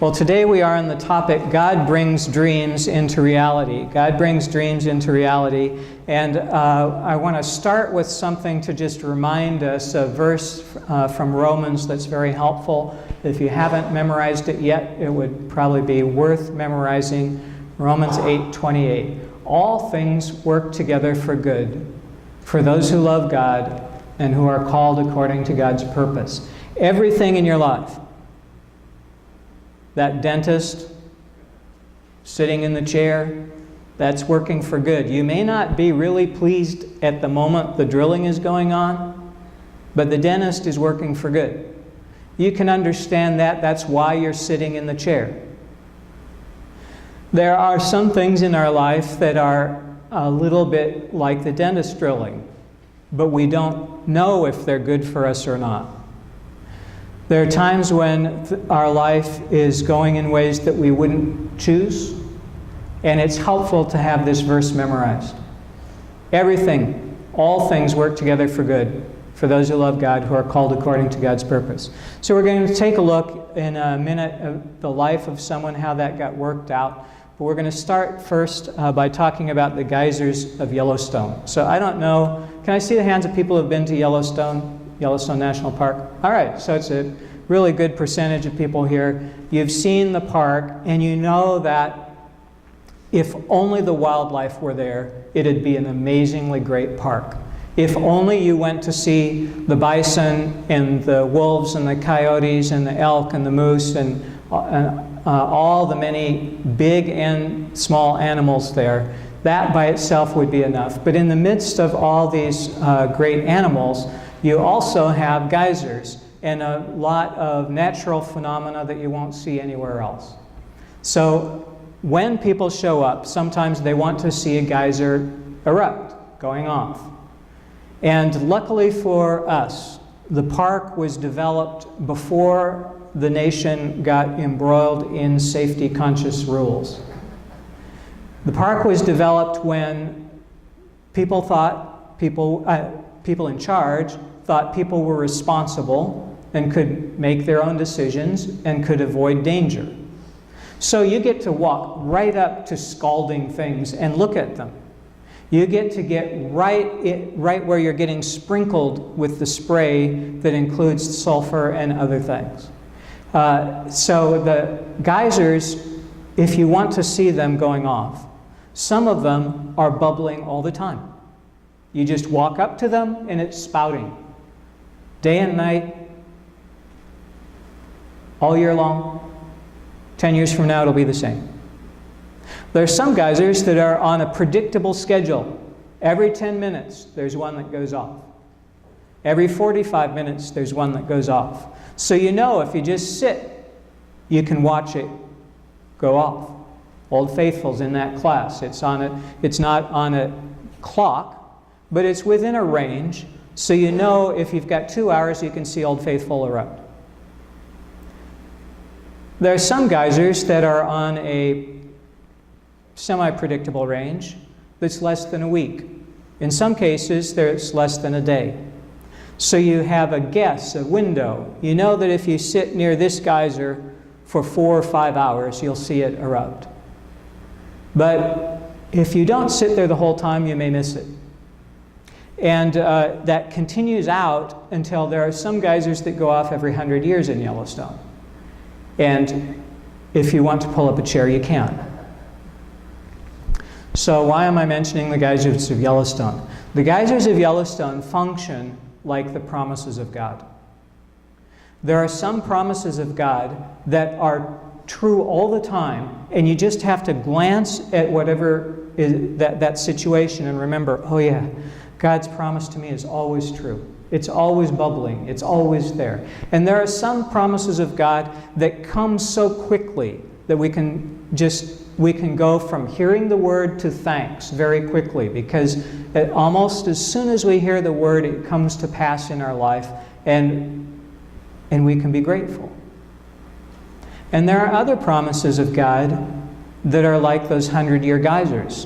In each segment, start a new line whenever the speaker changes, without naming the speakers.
Well, today we are on the topic, God brings dreams into reality. God brings dreams into reality. And I want to start with something to just remind us, a verse from Romans that's very helpful. If you haven't memorized it yet, it would probably be worth memorizing. Romans 8:28. All things work together for good, for those who love God and who are called according to God's purpose. Everything in your life, that dentist sitting in the chair, that's working for good. You may not be really pleased at the moment the drilling is going on, but the dentist is working for good. You can understand that. That's why you're sitting in the chair. There are some things in our life that are a little bit like the dentist drilling, but we don't know if they're good for us or not. There are times when our life is going in ways that we wouldn't choose, and it's helpful to have this verse memorized. Everything, all things work together for good, for those who love God, who are called according to God's purpose. So we're going to take a look in a minute at the life of someone, how that got worked out. But we're going to start first by talking about the geysers of Yellowstone. So I don't know, can I see the hands of people who have been to Yellowstone National Park? All right, so it's a really good percentage of people here. You've seen the park, and you know that if only the wildlife were there, it'd be an amazingly great park. If only you went to see the bison and the wolves and the coyotes and the elk and the moose and all the many big and small animals there, that by itself would be enough. But in the midst of all these great animals, you also have geysers and a lot of natural phenomena that you won't see anywhere else. So when people show up, sometimes they want to see a geyser erupt, going off. And luckily for us, the park was developed before the nation got embroiled in safety-conscious rules. The park was developed when people thought, people in charge thought people were responsible and could make their own decisions and could avoid danger. So you get to walk right up to scalding things and look at them. You get to get right where you're getting sprinkled with the spray that includes sulfur and other things. So the geysers, if you want to see them going off, some of them are bubbling all the time. You just walk up to them and it's spouting. Day and night, all year long. 10 years from now, it'll be the same. There are some geysers that are on a predictable schedule. Every 10 minutes, there's one that goes off. Every 45 minutes, there's one that goes off. So you know if you just sit, you can watch it go off. Old Faithful's in that class. It's not on a clock, but it's within a range. So you know if you've got 2 hours, you can see Old Faithful erupt. There are some geysers that are on a semi-predictable range that's less than a week. In some cases, there's less than a day. So you have a guess, a window. You know that if you sit near this geyser for 4 or 5 hours, you'll see it erupt. But if you don't sit there the whole time, you may miss it. And that continues out until there are some geysers that go off every 100 years in Yellowstone. And if you want to pull up a chair, you can. So why am I mentioning the geysers of Yellowstone? The geysers of Yellowstone function like the promises of God. There are some promises of God that are true all the time, and you just have to glance at whatever is that situation and remember, oh yeah, God's promise to me is always true. It's always bubbling. It's always there. And there are some promises of God that come so quickly that we can go from hearing the word to thanks very quickly, because almost as soon as we hear the word, it comes to pass in our life, and we can be grateful. And there are other promises of God that are like those 100-year geysers.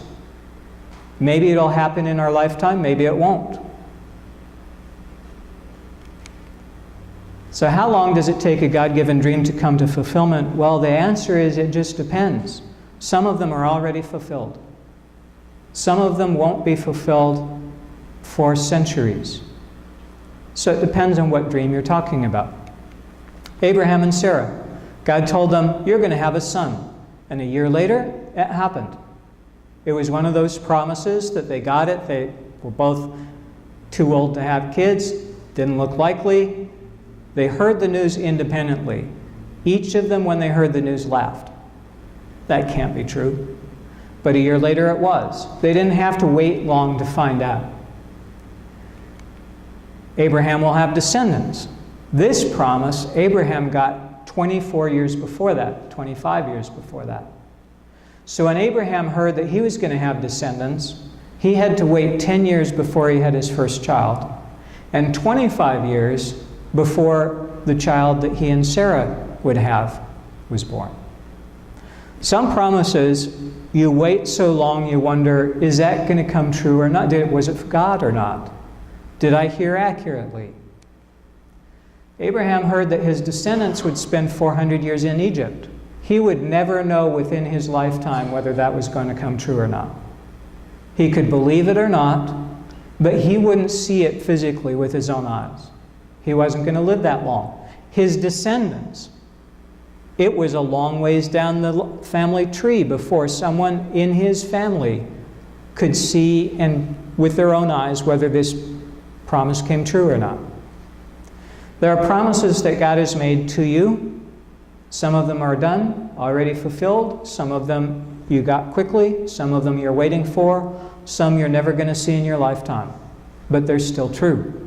Maybe it'll happen in our lifetime, maybe it won't. So how long does it take a God-given dream to come to fulfillment? Well, the answer is it just depends. Some of them are already fulfilled. Some of them won't be fulfilled for centuries. So it depends on what dream you're talking about. Abraham and Sarah, God told them, you're going to have a son. And a year later, it happened. It was one of those promises that they got it. They were both too old to have kids, didn't look likely. They heard the news independently. Each of them, when they heard the news, laughed. That can't be true. But a year later it was. They didn't have to wait long to find out. Abraham will have descendants. This promise, Abraham got 24 years before that, 25 years before that. So when Abraham heard that he was going to have descendants, he had to wait 10 years before he had his first child, and 25 years before the child that he and Sarah would have was born. Some promises, you wait so long you wonder, is that going to come true or not? Was it God or not? Did I hear accurately? Abraham heard that his descendants would spend 400 years in Egypt. He would never know within his lifetime whether that was going to come true or not. He could believe it or not, but he wouldn't see it physically with his own eyes. He wasn't going to live that long. His descendants, it was a long ways down the family tree before someone in his family could see and with their own eyes whether this promise came true or not. There are promises that God has made to you. Some of them are done, already fulfilled. Some of them you got quickly. Some of them you're waiting for. Some you're never going to see in your lifetime. But they're still true.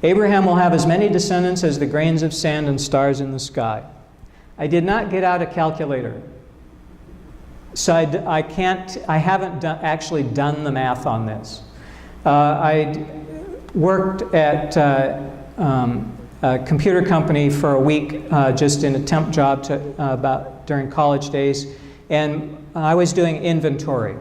Abraham will have as many descendants as the grains of sand and stars in the sky. I did not get out a calculator. So I haven't actually done the math on this. I worked at a computer company for a week, just in a temp job during college days, and I was doing inventory.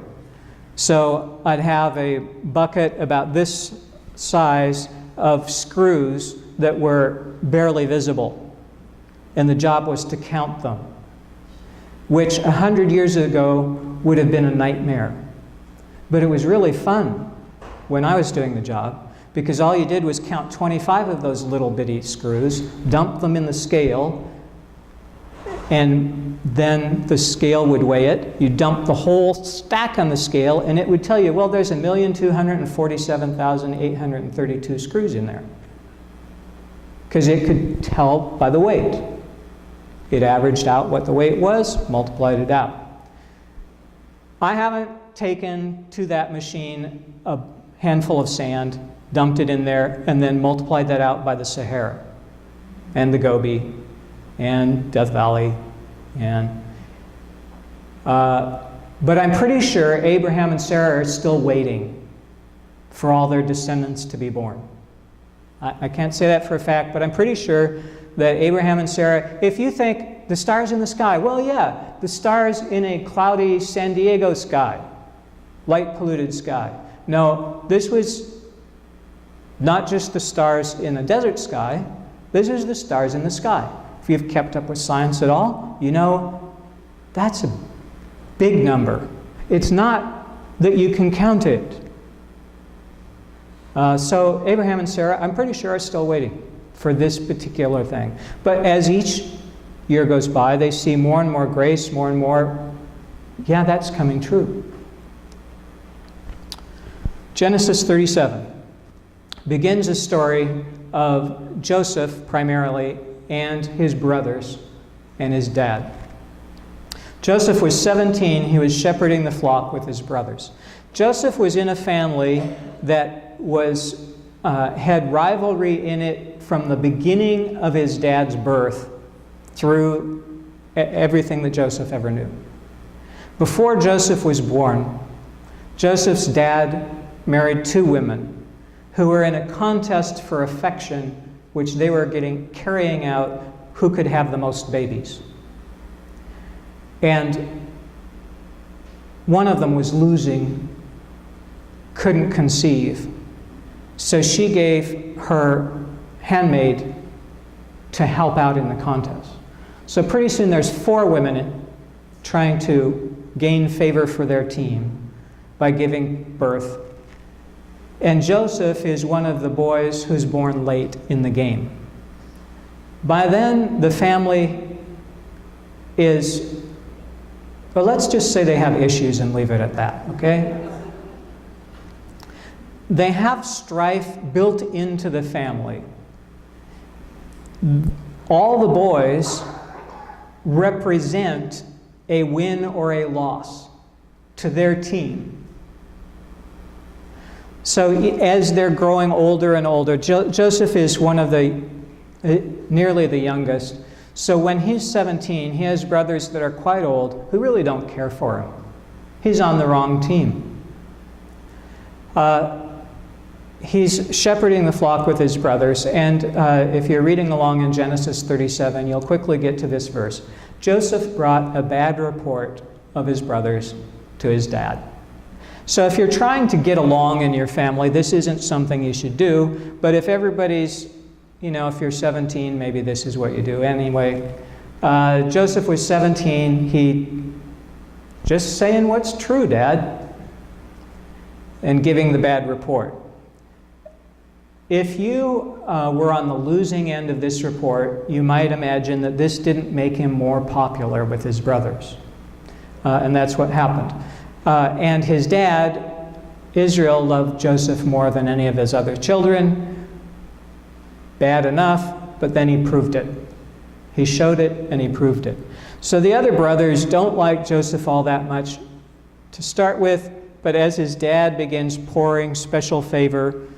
So I'd have a bucket about this size of screws that were barely visible, and the job was to count them, which 100 years ago would have been a nightmare. But it was really fun when I was doing the job, because all you did was count 25 of those little bitty screws, dump them in the scale, and then the scale would weigh it. You dump the whole stack on the scale, and it would tell you, well, there's 1,247,832 screws in there. Because it could tell by the weight. It averaged out what the weight was, multiplied it out. I haven't taken to that machine a handful of sand, dumped it in there, and then multiplied that out by the Sahara and the Gobi and Death Valley, but I'm pretty sure Abraham and Sarah are still waiting for all their descendants to be born. I can't say that for a fact, but I'm pretty sure that Abraham and Sarah, if you think the stars in the sky, well, yeah, the stars in a cloudy San Diego sky, light polluted sky. No, this was not just the stars in a desert sky, this is the stars in the sky. If you've kept up with science at all, you know that's a big number. It's not that you can count it. So Abraham and Sarah, I'm pretty sure, are still waiting for this particular thing. But as each year goes by, they see more and more grace, more and more, yeah, that's coming true. Genesis 37 begins a story of Joseph primarily and his brothers and his dad. Joseph was 17. He was shepherding the flock with his brothers. Joseph was in a family that had rivalry in it from the beginning of his dad's birth through everything that Joseph ever knew. Before Joseph was born, Joseph's dad married two women who were in a contest for affection, which they were carrying out who could have the most babies. And one of them was losing, couldn't conceive. So she gave her handmaid to help out in the contest. So pretty soon there's 4 women trying to gain favor for their team by giving birth. And Joseph is one of the boys who's born late in the game. By then, the family is, well, let's just say they have issues and leave it at that, okay? They have strife built into the family. All the boys represent a win or a loss to their team. So as they're growing older and older, Joseph is one of the, nearly the youngest. So when he's 17, he has brothers that are quite old who really don't care for him. He's on the wrong team. He's shepherding the flock with his brothers, and if you're reading along in Genesis 37, you'll quickly get to this verse. Joseph brought a bad report of his brothers to his dad. So if you're trying to get along in your family, this isn't something you should do, but if everybody's, if you're 17, maybe this is what you do. Anyway, Joseph was 17, he just saying what's true, Dad, and giving the bad report. If you were on the losing end of this report, you might imagine that this didn't make him more popular with his brothers. And that's what happened. And his dad, Israel, loved Joseph more than any of his other children. Bad enough, but then he proved it. He showed it and he proved it. So the other brothers don't like Joseph all that much to start with, but as his dad begins pouring special favor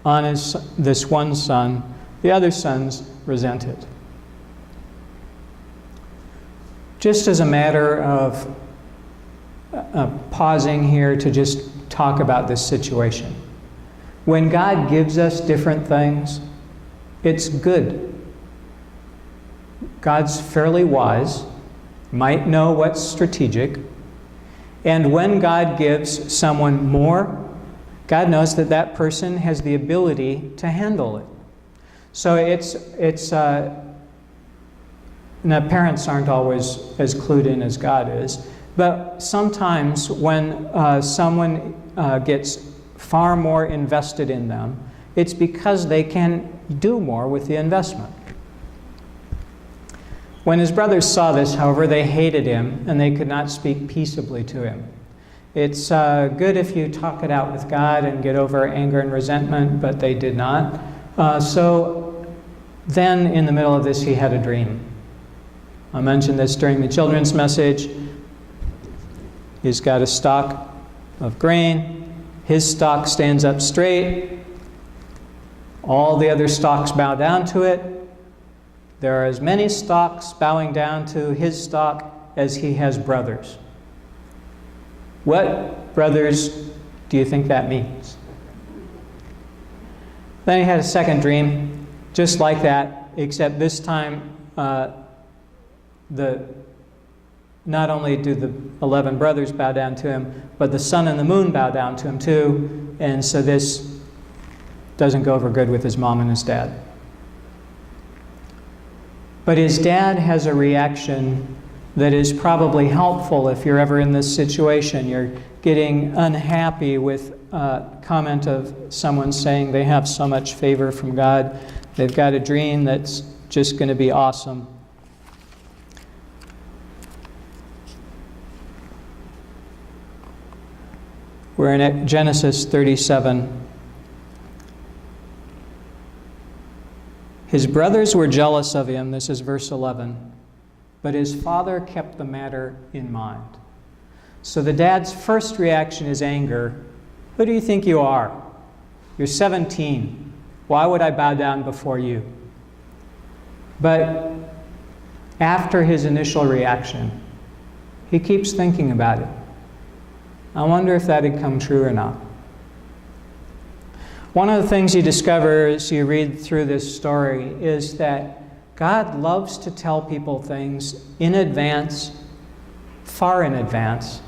on this one son, the other sons resent it. Just as a matter of pausing here to just talk about this situation. When God gives us different things, it's good. God's fairly wise, might know what's strategic, and when God gives someone more, God knows that that person has the ability to handle it. So now parents aren't always as clued in as God is, but sometimes when someone gets far more invested in them, it's because they can do more with the investment. When his brothers saw this, however, they hated him and they could not speak peaceably to him. It's good if you talk it out with God and get over anger and resentment, but they did not. So then in the middle of this, he had a dream. I mentioned this during the children's message. He's got a stalk of grain. His stalk stands up straight. All the other stalks bow down to it. There are as many stalks bowing down to his stalk as he has brothers. What brothers do you think that means? Then he had a second dream, just like that, except this time not only do the 11 brothers bow down to him, but the sun and the moon bow down to him too. And so this doesn't go over good with his mom and his dad. But his dad has a reaction that is probably helpful if you're ever in this situation. You're getting unhappy with a comment of someone saying they have so much favor from God. They've got a dream that's just going to be awesome. We're in Genesis 37. His brothers were jealous of him, this is verse 11, but his father kept the matter in mind. So the dad's first reaction is anger. Who do you think you are? You're 17. Why would I bow down before you? But after his initial reaction, he keeps thinking about it. I wonder if that had come true or not. One of the things you discover as you read through this story is that God loves to tell people things in advance, far in advance.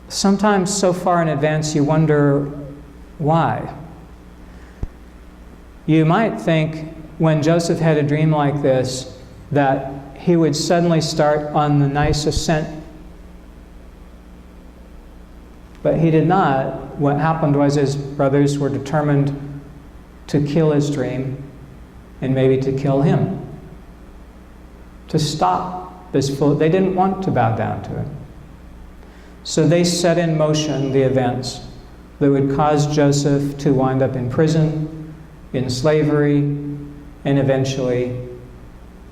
Sometimes so far in advance you wonder, Why? You might think when Joseph had a dream like this that he would suddenly start on the nice ascent. But he did not. What happened was his brothers were determined to kill his dream and maybe to kill him. To stop this fool. They didn't want to bow down to him. So they set in motion the events that would cause Joseph to wind up in prison, in slavery, and eventually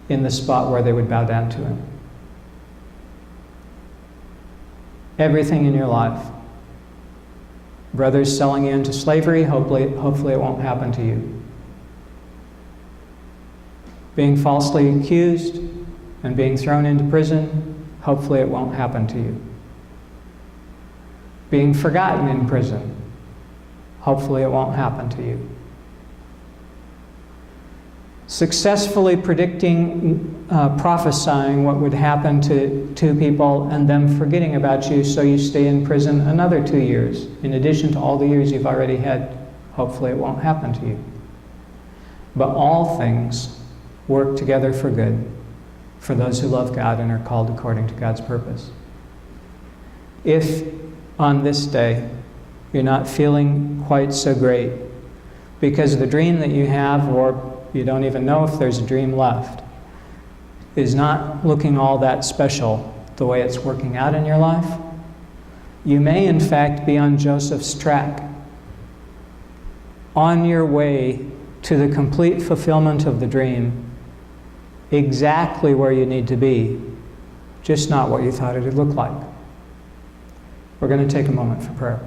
in the spot where they would bow down to him. Everything in your life. Brothers selling you into slavery, hopefully it won't happen to you. Being falsely accused and being thrown into prison, hopefully it won't happen to you. Being forgotten in prison, hopefully it won't happen to you. Successfully predicting, prophesying what would happen to two people and them forgetting about you so you stay in prison another 2 years, in addition to all the years you've already had, hopefully it won't happen to you. But all things work together for good for those who love God and are called according to God's purpose. If on this day you're not feeling quite so great because the dream that you have, or you don't even know if there's a dream left, is not looking all that special the way it's working out in your life, you may in fact be on Joseph's track, on your way to the complete fulfillment of the dream, exactly where you need to be, just not what you thought it would look like. We're going to take a moment for prayer.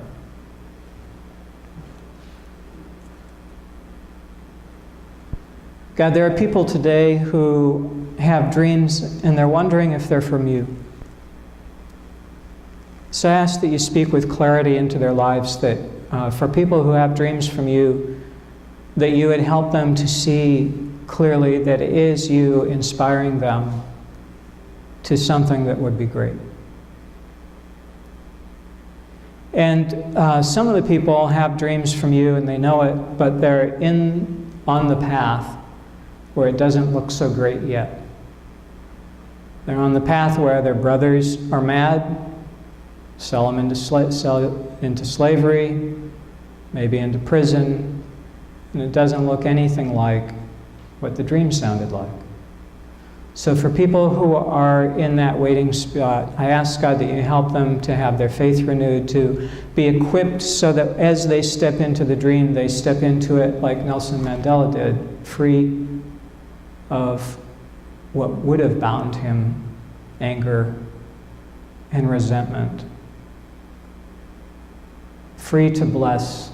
God, there are people today who have dreams and they're wondering if they're from you. So I ask that you speak with clarity into their lives, that for people who have dreams from you, that you would help them to see clearly that it is you inspiring them to something that would be great. And some of the people have dreams from you and they know it, but they're on the path where it doesn't look so great yet. They're on the path where their brothers are mad, sell them into slavery, maybe into prison, and it doesn't look anything like what the dream sounded like. So for people who are in that waiting spot, I ask God that you help them to have their faith renewed, to be equipped so that as they step into the dream, they step into it like Nelson Mandela did, free of what would have bound him, anger and resentment. Free to bless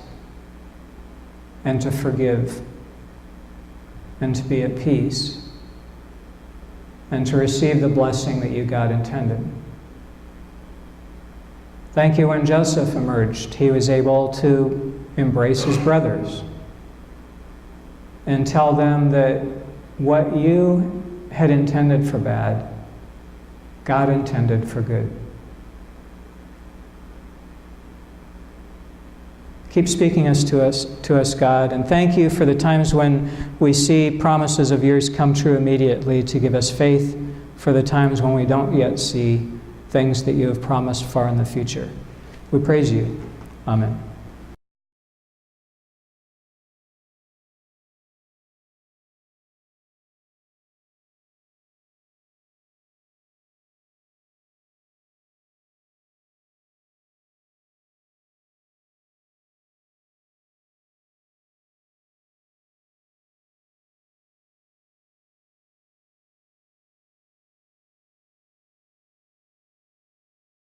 and to forgive and to be at peace and to receive the blessing that you, God, intended. Thank you. When Joseph emerged, he was able to embrace his brothers and tell them that what you had intended for bad, God intended for good. Keep speaking to us, God, and thank you for the times when we see promises of yours come true immediately to give us faith, for the times when we don't yet see things that you have promised far in the future. We praise you. Amen.